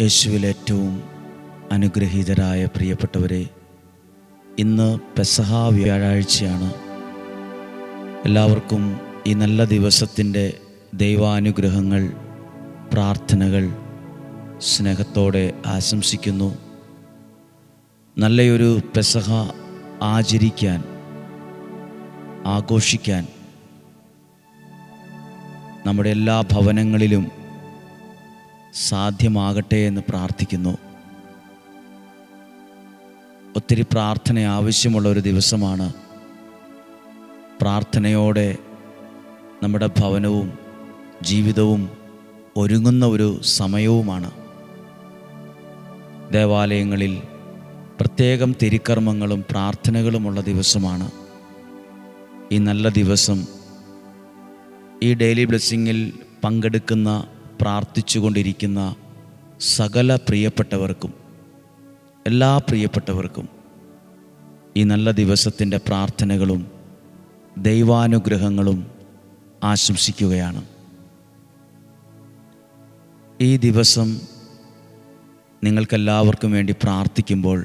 യേശുവിൽ ഏറ്റവും അനുഗ്രഹീതരായ പ്രിയപ്പെട്ടവരെ, ഇന്ന് പെസഹ വ്യാഴാഴ്ചയാണ്. എല്ലാവർക്കും ഈ നല്ല ദിവസത്തിൻ്റെ ദൈവാനുഗ്രഹങ്ങൾ, പ്രാർത്ഥനകൾ സ്നേഹത്തോടെ ആശംസിക്കുന്നു. നല്ലൊരു പെസഹ ആചരിക്കാൻ, ആഘോഷിക്കാൻ നമ്മുടെ എല്ലാ ഭവനങ്ങളിലും സാധ്യമാകട്ടെ എന്ന് പ്രാർത്ഥിക്കുന്നു. ഒത്തിരി പ്രാർത്ഥന ആവശ്യമുള്ള ഒരു ദിവസമാണ്. പ്രാർത്ഥനയോടെ നമ്മുടെ ഭവനവും ജീവിതവും ഒരുങ്ങുന്ന ഒരു സമയവുമാണ്. ദേവാലയങ്ങളിൽ പ്രത്യേകം തിരുക്കർമ്മങ്ങളും പ്രാർത്ഥനകളുമുള്ള ദിവസമാണ്. ഈ നല്ല ദിവസം ഈ ഡെയിലി ബ്ലെസ്സിങ്ങിൽ പങ്കെടുക്കുന്ന, പ്രാർത്ഥിച്ചുകൊണ്ടിരിക്കുന്ന സകല പ്രിയപ്പെട്ടവർക്കും, എല്ലാ പ്രിയപ്പെട്ടവർക്കും ഈ നല്ല ദിവസത്തിൻ്റെ പ്രാർത്ഥനകളും ദൈവാനുഗ്രഹങ്ങളും ആശംസിക്കുകയാണ്. ഈ ദിവസം നിങ്ങൾക്കെല്ലാവർക്കും വേണ്ടി പ്രാർത്ഥിക്കുമ്പോൾ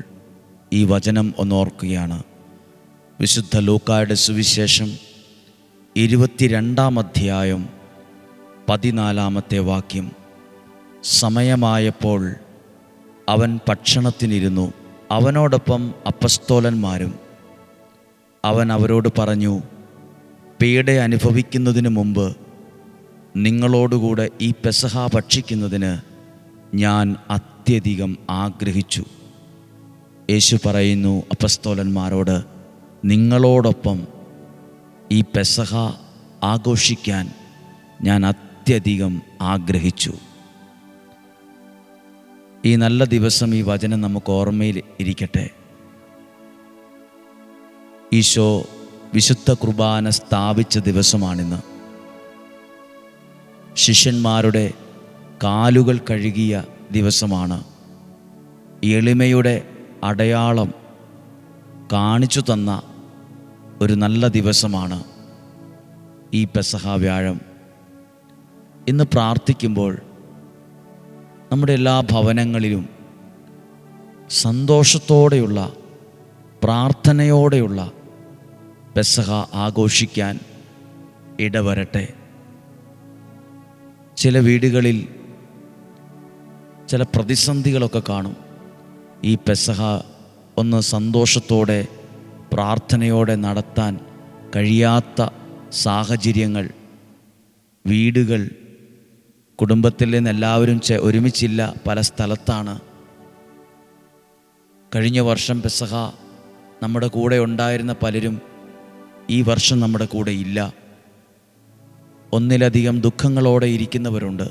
ഈ വചനം ഒന്നോർക്കുകയാണ്. വിശുദ്ധ ലൂക്കായുടെ സുവിശേഷം 22-ാം അധ്യായം 14-ാമത്തെ വാക്യം. സമയമായപ്പോൾ അവൻ ഭക്ഷണത്തിനിരുന്നു, അവനോടൊപ്പം അപ്പസ്തോലന്മാരും. അവൻ അവരോട് പറഞ്ഞു, പീഡ അനുഭവിക്കുന്നതിന് മുമ്പ് നിങ്ങളോടുകൂടെ ഈ പെസഹ ഭക്ഷിക്കുന്നതിന് ഞാൻ അത്യധികം ആഗ്രഹിച്ചു. യേശു പറയുന്നു അപ്പസ്തോലന്മാരോട്, നിങ്ങളോടൊപ്പം ഈ പെസഹ ആഘോഷിക്കാൻ ഞാൻ അത്യധികം ആഗ്രഹിച്ചു. ഈ നല്ല ദിവസം ഈ വചനം നമുക്ക് ഓർമ്മയിൽ ഇരിക്കട്ടെ. ഈശോ വിശുദ്ധ കുർബാന സ്ഥാപിച്ച ദിവസമാണിന്ന്. ശിഷ്യന്മാരുടെ കാലുകൾ കഴുകിയ ദിവസമാണ്. എളിമയുടെ അടയാളം കാണിച്ചു തന്ന ഒരു നല്ല ദിവസമാണ് ഈ പെസഹ വ്യാഴം. ഇന്ന് പ്രാർത്ഥിക്കുമ്പോൾ നമ്മുടെ എല്ലാ ഭവനങ്ങളിലും സന്തോഷത്തോടെയുള്ള, പ്രാർത്ഥനയോടെയുള്ള പെസഹ ആഘോഷിക്കാൻ ഇടവരട്ടെ. ചില വീടുകളിൽ ചില പ്രതിസന്ധികളൊക്കെ കാണും. ഈ പെസഹ ഒന്ന് സന്തോഷത്തോടെ, പ്രാർത്ഥനയോടെ നടത്താൻ കഴിയാത്ത സാഹചര്യങ്ങൾ, വീടുകൾ, കുടുംബത്തിൽ നിന്ന് എല്ലാവരും ഒരുമിച്ചില്ല, പല സ്ഥലത്താണ്. കഴിഞ്ഞ വർഷം പെസഹ നമ്മുടെ കൂടെ ഉണ്ടായിരുന്ന പലരും ഈ വർഷം നമ്മുടെ കൂടെ ഇല്ല. ഒന്നിലധികം ദുഃഖങ്ങളോടെ ഇരിക്കുന്നവരുണ്ട്.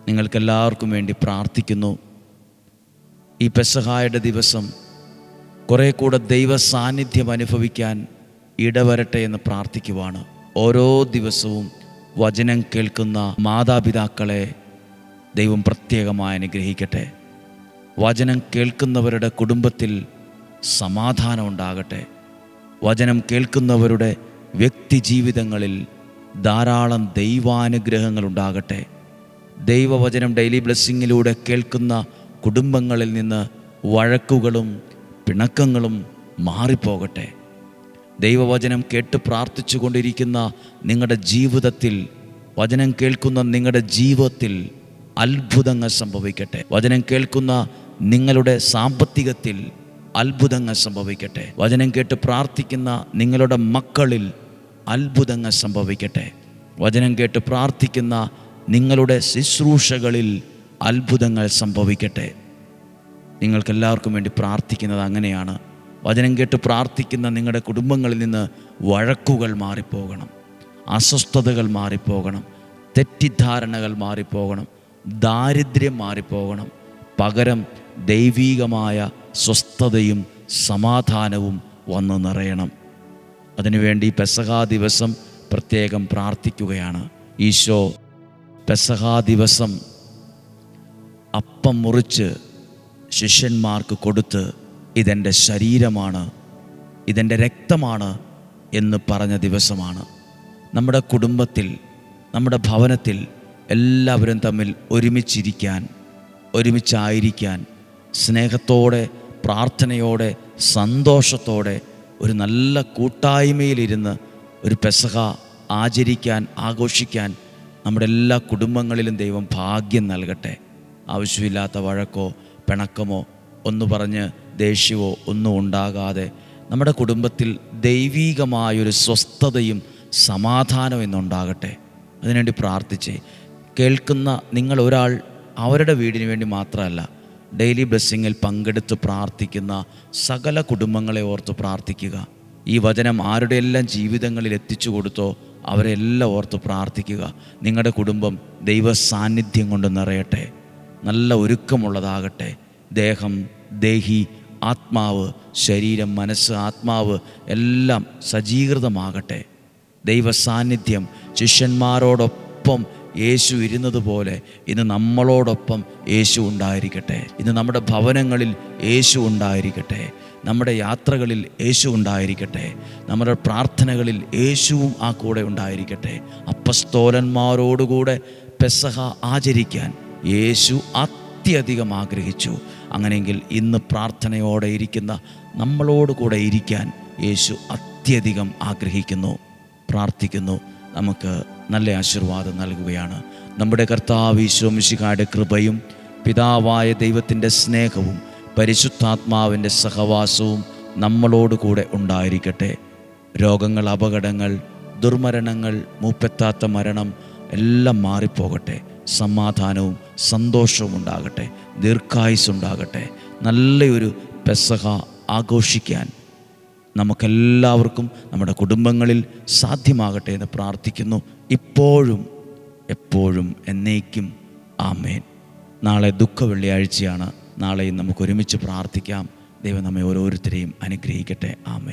നിങ്ങൾക്കെല്ലാവർക്കും വേണ്ടി പ്രാർത്ഥിക്കുന്നു. ഈ പെസഹായുടെ ദിവസം കുറേ കൂടെ ദൈവ സാന്നിധ്യം അനുഭവിക്കാൻ ഇടവരട്ടെ എന്ന് പ്രാർത്ഥിക്കുവാണ്. ഓരോ ദിവസവും വചനം കേൾക്കുന്ന മാതാപിതാക്കളെ ദൈവം പ്രത്യേകമായി അനുഗ്രഹിക്കട്ടെ. വചനം കേൾക്കുന്നവരുടെ കുടുംബത്തിൽ സമാധാനം ഉണ്ടാകട്ടെ. വചനം കേൾക്കുന്നവരുടെ വ്യക്തി ജീവിതങ്ങളിൽ ധാരാളം ദൈവാനുഗ്രഹങ്ങൾ ഉണ്ടാകട്ടെ. ദൈവവചനം ഡെയിലി ബ്ലെസ്സിങ്ങിലൂടെ കേൾക്കുന്ന കുടുംബങ്ങളിൽ നിന്ന് വഴക്കുകളും പിണക്കങ്ങളും മാറിപ്പോകട്ടെ. ദൈവവചനം കേട്ട് പ്രാർത്ഥിച്ചു കൊണ്ടിരിക്കുന്ന നിങ്ങളുടെ ജീവിതത്തിൽ, വചനം കേൾക്കുന്ന നിങ്ങളുടെ ജീവിതത്തിൽ അത്ഭുതങ്ങൾ സംഭവിക്കട്ടെ. വചനം കേൾക്കുന്ന നിങ്ങളുടെ സാമ്പത്തികത്തിൽ അത്ഭുതങ്ങൾ സംഭവിക്കട്ടെ. വചനം കേട്ട് പ്രാർത്ഥിക്കുന്ന നിങ്ങളുടെ മക്കളിൽ അത്ഭുതങ്ങൾ സംഭവിക്കട്ടെ. വചനം കേട്ട് പ്രാർത്ഥിക്കുന്ന നിങ്ങളുടെ ശുശ്രൂഷകളിൽ അത്ഭുതങ്ങൾ സംഭവിക്കട്ടെ. നിങ്ങൾക്കെല്ലാവർക്കും വേണ്ടി പ്രാർത്ഥിക്കുന്നത് അങ്ങനെയാണ്. വചനം കേട്ട് പ്രാർത്ഥിക്കുന്ന നിങ്ങളുടെ കുടുംബങ്ങളിൽ നിന്ന് വഴക്കുകൾ മാറിപ്പോകണം, അസ്വസ്ഥതകൾ മാറിപ്പോകണം, തെറ്റിദ്ധാരണകൾ മാറിപ്പോകണം, ദാരിദ്ര്യം മാറിപ്പോകണം. പകരം ദൈവീകമായ സ്വസ്ഥതയും സമാധാനവും വന്നു നിറയണം. അതിനുവേണ്ടി പെസഹാ ദിവസം പ്രത്യേകം പ്രാർത്ഥിക്കുകയാണ്. ഈശോ പെസഹാ ദിവസം അപ്പം മുറിച്ച് ശിഷ്യന്മാർക്ക് കൊടുത്ത്, ഇതെൻ്റെ ശരീരമാണ്, ഇതെൻ്റെ രക്തമാണ് എന്ന് പറഞ്ഞ ദിവസമാണ്. നമ്മുടെ കുടുംബത്തിൽ, നമ്മുടെ ഭവനത്തിൽ എല്ലാവരും തമ്മിൽ ഒരുമിച്ചിരിക്കാൻ, ഒരുമിച്ചായിരിക്കാൻ സ്നേഹത്തോടെ, പ്രാർത്ഥനയോടെ, സന്തോഷത്തോടെ ഒരു നല്ല കൂട്ടായ്മയിലിരുന്ന് ഒരു പെസഹ ആചരിക്കാൻ, ആഘോഷിക്കാൻ നമ്മുടെ എല്ലാ കുടുംബങ്ങളിലും ദൈവം ഭാഗ്യം നൽകട്ടെ. ആവശ്യമില്ലാത്ത വഴക്കോ പിണക്കമോ ഒന്ന് പറഞ്ഞ് ദേഷ്യമോ ഒന്നും ഉണ്ടാകാതെ നമ്മുടെ കുടുംബത്തിൽ ദൈവീകമായൊരു സ്വസ്ഥതയും സമാധാനവും ഇന്നുണ്ടാകട്ടെ. അതിനുവേണ്ടി പ്രാർത്ഥിച്ചേ. കേൾക്കുന്ന നിങ്ങൾ ഒരാൾ അവരുടെ വീടിന് വേണ്ടി മാത്രമല്ല, ഡെയിലി ബ്ലെസ്സിങ്ങിൽ പങ്കെടുത്ത് പ്രാർത്ഥിക്കുന്ന സകല കുടുംബങ്ങളെ ഓർത്ത് പ്രാർത്ഥിക്കുക. ഈ വചനം ആരുടെയെല്ലാം ജീവിതങ്ങളിൽ എത്തിച്ചു കൊടുത്തോ അവരെല്ലാം ഓർത്ത് പ്രാർത്ഥിക്കുക. നിങ്ങളുടെ കുടുംബം ദൈവ സാന്നിധ്യം കൊണ്ട് നിറയട്ടെ, നല്ല ഒരുക്കമുള്ളതാകട്ടെ. ദേഹം, ദേഹി, ആത്മാവ്, ശരീരം, മനസ്സ്, ആത്മാവ് എല്ലാം സജ്ജീകൃതമാകട്ടെ. ദൈവ സാന്നിധ്യം ശിഷ്യന്മാരോടൊപ്പം യേശു ഇരുന്നതുപോലെ ഇന്ന് നമ്മളോടൊപ്പം യേശു ഉണ്ടായിരിക്കട്ടെ. ഇന്ന് നമ്മുടെ ഭവനങ്ങളിൽ യേശു ഉണ്ടായിരിക്കട്ടെ. നമ്മുടെ യാത്രകളിൽ യേശു ഉണ്ടായിരിക്കട്ടെ. നമ്മുടെ പ്രാർത്ഥനകളിൽ യേശുവും ആ കൂടെ ഉണ്ടായിരിക്കട്ടെ. അപ്പസ്തോലന്മാരോടുകൂടെ പെസഹ ആചരിക്കാൻ യേശു അത്യധികം ആഗ്രഹിച്ചു. അങ്ങനെയെങ്കിൽ ഇന്ന് പ്രാർത്ഥനയോടെ ഇരിക്കുന്ന നമ്മളോട് കൂടെ ഇരിക്കാൻ യേശു അത്യധികം ആഗ്രഹിക്കുന്നു. പ്രാർത്ഥിക്കുന്നു. നമുക്ക് നല്ല ആശീർവാദം നൽകുകയാണ്. നമ്മുടെ കർത്താവ് ഈശോ മിശിഹായുടെ കൃപയും പിതാവായ ദൈവത്തിൻ്റെ സ്നേഹവും പരിശുദ്ധാത്മാവിൻ്റെ സഹവാസവും നമ്മളോട് കൂടെ ഉണ്ടായിരിക്കട്ടെ. രോഗങ്ങൾ, അപകടങ്ങൾ, ദുർമരണങ്ങൾ, മൂപ്പെത്താത്ത മരണം എല്ലാം മാറിപ്പോകട്ടെ. സമാധാനവും സന്തോഷവും ഉണ്ടാകട്ടെ. ദീർഘായുസ്സുണ്ടാകട്ടെ. നല്ലൊരു പെസഹ ആഘോഷിക്കാൻ നമുക്കെല്ലാവർക്കും നമ്മുടെ കുടുംബങ്ങളിൽ സാധ്യമാകട്ടെ എന്ന് പ്രാർത്ഥിക്കുന്നു. ഇപ്പോഴും എപ്പോഴും എന്നേക്കും ആമേൻ. നാളെ ദുഃഖ വെള്ളിയാഴ്ചയാണ്. നാളെയും നമുക്ക് ഒരുമിച്ച് പ്രാർത്ഥിക്കാം. ദൈവം നമ്മെ ഓരോരുത്തരെയും അനുഗ്രഹിക്കട്ടെ. ആമേൻ.